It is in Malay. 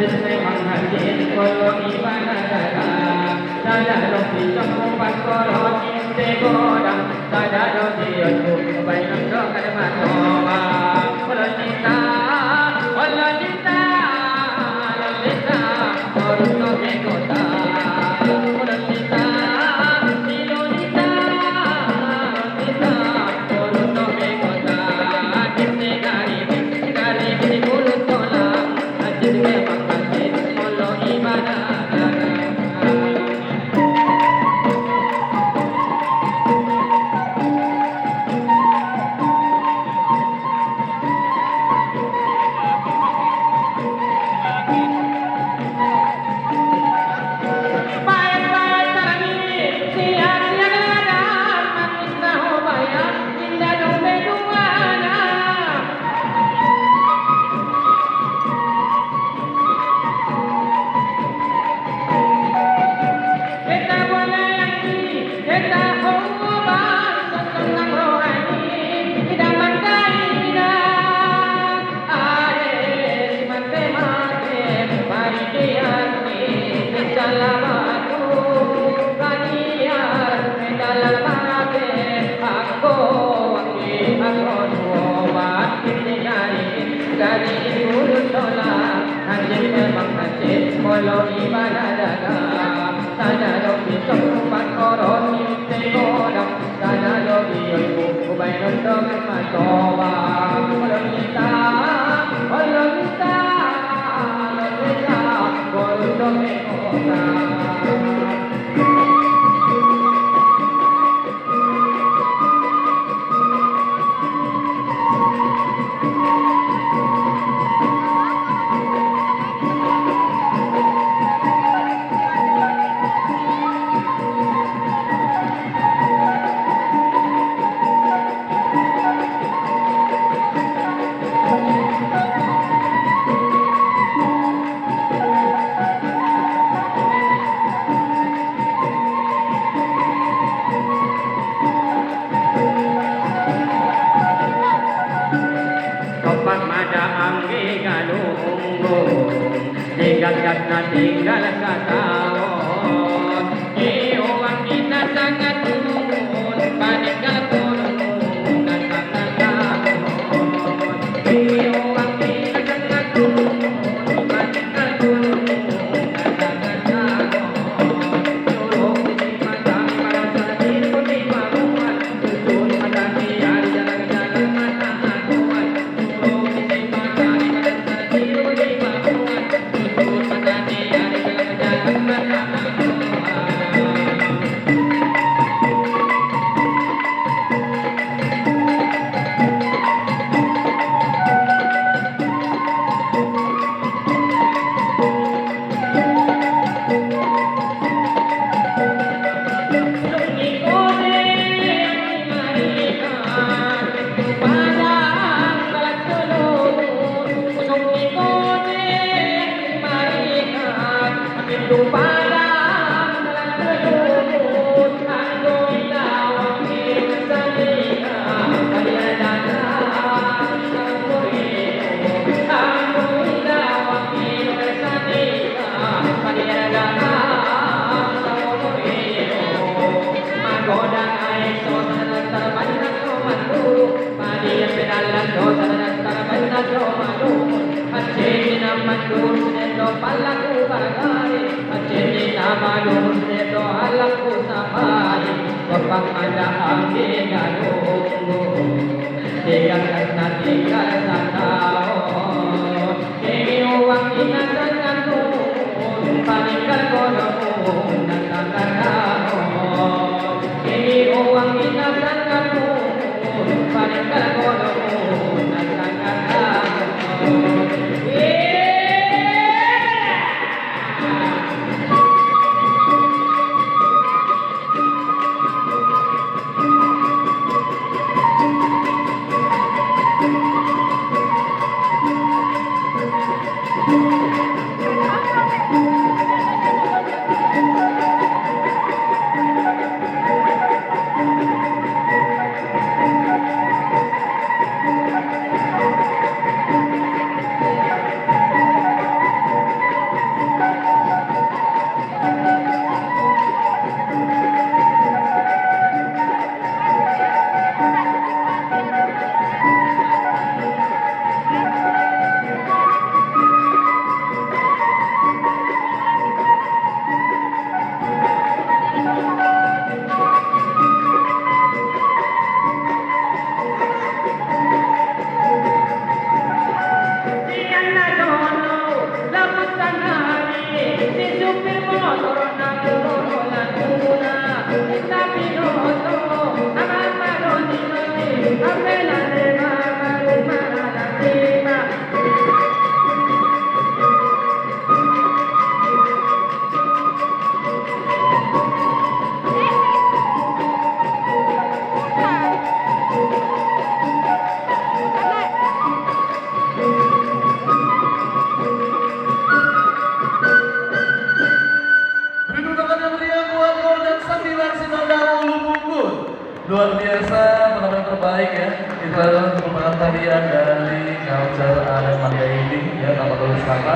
जिसमें menghadir kalau ibadah sada roti cakupan korot inte godang sada roti aku bainam dokan matoba walita walita walita koruto ke kota walita silonita walita koruto ke kota jitne garib di mulut tolak jitne menghadir kalau ibadah kalau ibadah dagang sana dobi cakupan korot inte godang sana dobi ibu bainam dokan matoba walita walita walita koruto ke kota tinggal setahun uang kita sangat turun meninggal turun datang tahun uang kita sangat turun meninggal turun datang tahun suruh disimpan para sadir putih bangunan susun pada tiar jalan-jalan mata atuan suruh disimpan para sadir putih bangunan susun pada tiar jalan-jalan mata ada angin galung tinggal setahun uang kita sangat turun paninggal kodong datang tahun uang kita sangat turun paninggal kodong datang tahun supir motor nang lan kuna kita pinoto nama maroni noni apela de mama la prima. Luar biasa, penampilan terbaik ya. Itu adalah merupakan tarian dari Culture Adat Mandailing ya, tanpa tulis kata.